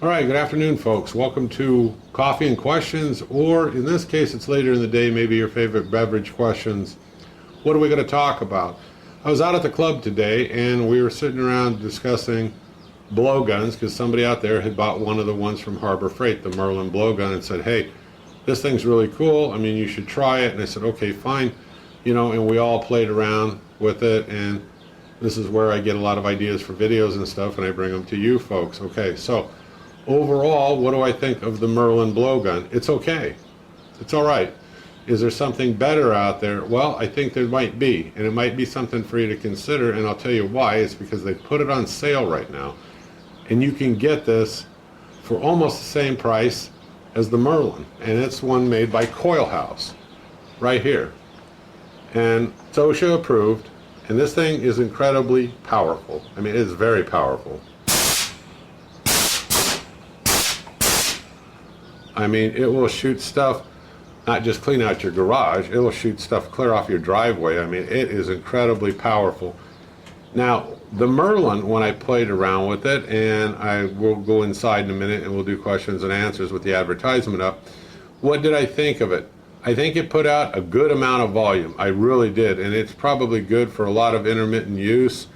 All right, good afternoon, folks. Welcome to Coffee and Questions, or in this case, it's later in the day, maybe your favorite beverage questions. What are we going to talk about? I was out at the club today, and we were sitting around discussing blow guns, because somebody out there had bought one of the ones from Harbor Freight, the Merlin blow gun, and said, hey, this thing's really cool. I mean, you should try it. And I said, okay, fine. And we all played around with it, and this is where I get a lot of ideas for videos and stuff, and I bring them to you folks. Okay, so overall, what do I think of the Merlin blow gun? It's okay. It's all right. Is there something better out there? Well, I think there might be, and it might be something for you to consider, and I'll tell you why. It's because they put it on sale right now, and you can get this for almost the same price as the Merlin, and it's one made by Coilhouse, right here, and it's OSHA approved, and this thing is incredibly powerful. I mean, it is very powerful. I mean, it will shoot stuff, not just clean out your garage, it will shoot stuff clear off your driveway. I mean, it is incredibly powerful. Now, the Merlin, when I played around with it, and I will go inside in a minute and we'll do questions and answers with the advertisement up, what did I think of it? I think it put out a good amount of volume. I really did, and it's probably good for a lot of intermittent use,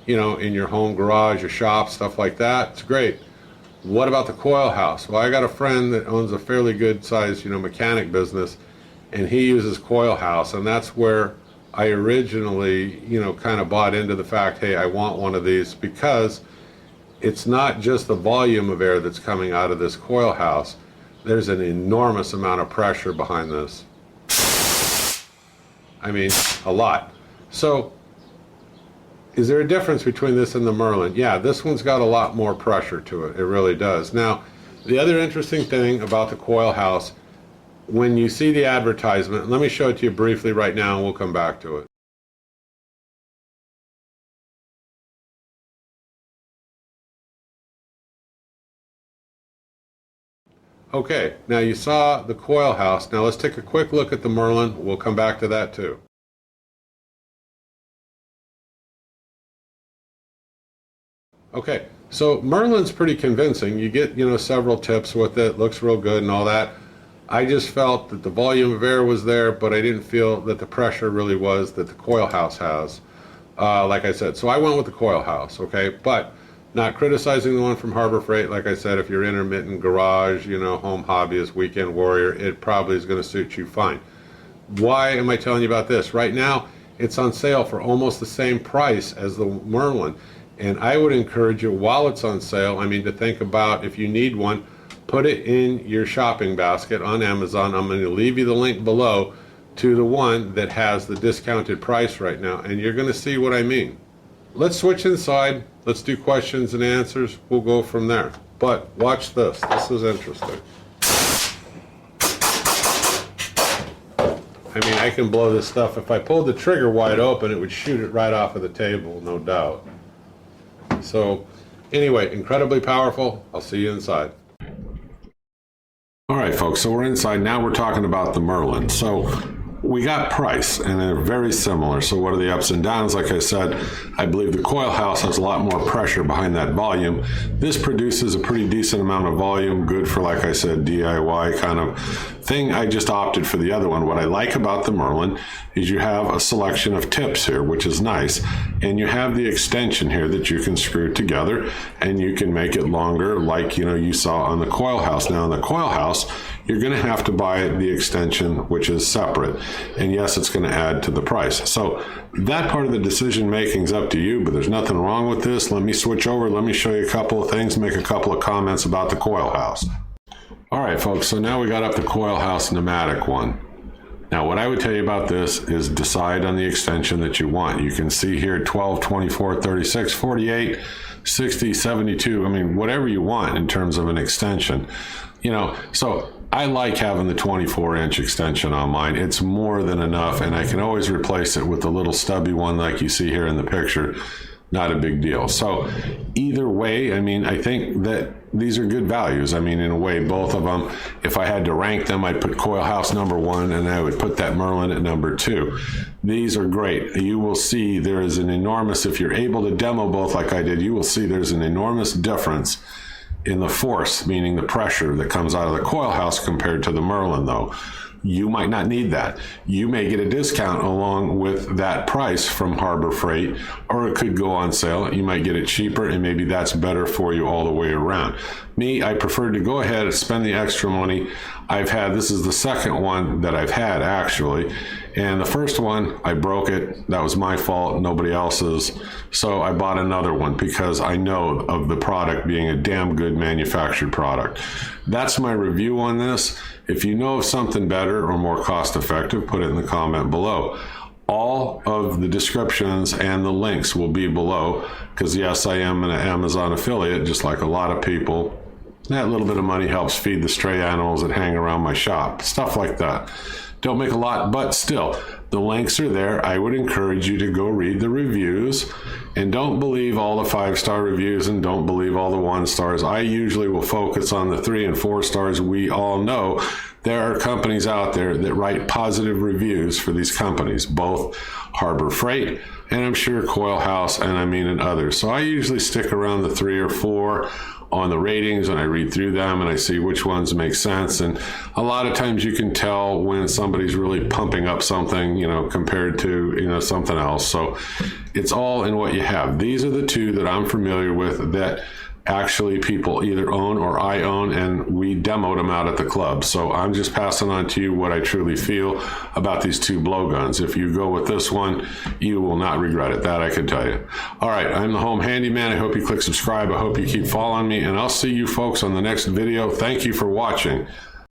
in your home garage, your shop, stuff like that. It's great. What about the Coilhouse? Well, I got a friend that owns a fairly good sized, mechanic business, and he uses Coilhouse, and that's where I originally, kind of bought into the fact, hey, I want one of these, because it's not just the volume of air that's coming out of this Coilhouse. There's an enormous amount of pressure behind this. I mean, a lot. So, is there a difference between this and the Merlin? Yeah, this one's got a lot more pressure to it. It really does. Now, the other interesting thing about the Coilhouse, when you see the advertisement, let me show it to you briefly right now and we'll come back to it. Okay, now you saw the Coilhouse. Now let's take a quick look at the Merlin. We'll come back to that too. Okay, so Merlin's pretty convincing. You get, several tips with it, looks real good and all that. I just felt that the volume of air was there, but I didn't feel that the pressure really was that the Coilhouse has, like I said. So I went with the Coilhouse, okay? But not criticizing the one from Harbor Freight. Like I said, if you're intermittent garage, home hobbyist, weekend warrior, it probably is going to suit you fine. Why am I telling you about this? Right now, it's on sale for almost the same price as the Merlin. And I would encourage you, while it's on sale, to think about, if you need one, put it in your shopping basket on Amazon. I'm going to leave you the link below to the one that has the discounted price right now, and you're going to see what I mean. Let's switch inside. Let's do questions and answers. We'll go from there. But watch this. This is interesting. I can blow this stuff. If I pulled the trigger wide open, it would shoot it right off of the table, no doubt. So anyway, incredibly powerful. I'll see you inside. All right, folks, so we're inside. Now we're talking about the Merlin. So we got price, and they're very similar. So what are the ups and downs? Like I said, I believe the Coilhouse has a lot more pressure behind that volume. This produces a pretty decent amount of volume, good for, like I said, DIY kind of thing. I just opted for the other one. What I like about the Merlin is you have a selection of tips here, which is nice, and you have the extension here that you can screw together, and you can make it longer, like you saw on the Coilhouse. Now, on the Coilhouse, you're going to have to buy the extension, which is separate, and yes, it's going to add to the price. So that part of the decision making is up to you, but there's nothing wrong with this. Let me switch over. Let me show you a couple of things, make a couple of comments about the Coilhouse. All right, folks, so now we got up the Coilhouse pneumatic one. Now, what I would tell you about this is decide on the extension that you want. You can see here 12, 24, 36, 48, 60, 72, whatever you want in terms of an extension. So I like having the 24-inch extension on mine. It's more than enough, and I can always replace it with the little stubby one like you see here in the picture. Not a big deal. So either way, I think that these are good values. In a way, both of them, if I had to rank them, I'd put Coilhouse number 1 and I would put that Merlin at number 2. These are great. You will see there is an enormous, if you're able to demo both like I did, you will see there's an enormous difference in the force, meaning the pressure that comes out of the Coilhouse compared to the Merlin, though. You might not need that. You may get a discount along with that price from Harbor Freight, or it could go on sale. You might get it cheaper, and maybe that's better for you all the way around. Me, I prefer to go ahead and spend the extra money. This is the second one that I've had, actually. And the first one, I broke it. That was my fault, nobody else's. So I bought another one because I know of the product being a damn good manufactured product. That's my review on this. If you know of something better or more cost effective, put it in the comment below. All of the descriptions and the links will be below because, yes, I am an Amazon affiliate, just like a lot of people. That little bit of money helps feed the stray animals that hang around my shop, stuff like that. Don't make a lot, but still, the links are there. I would encourage you to go read the reviews, and don't believe all the 5-star reviews and don't believe all the 1 stars. I usually will focus on the 3 and 4 stars. We all know there are companies out there that write positive reviews for these companies, both Harbor Freight and I'm sure Coilhouse and others. So I usually stick around the 3 or 4 on the ratings, and I read through them and I see which ones make sense. And a lot of times you can tell when somebody's really pumping up something, compared to, something else. So it's all in what you have. These are the 2 that I'm familiar with that actually people either own or I own, and we demoed them out at the club. So I'm just passing on to you what I truly feel about these 2 blow guns. If you go with this one, you will not regret it. That I can tell you. All right, I'm the Home Handyman. I hope you click subscribe. I hope you keep following me, and I'll see you folks on the next video. Thank you for watching.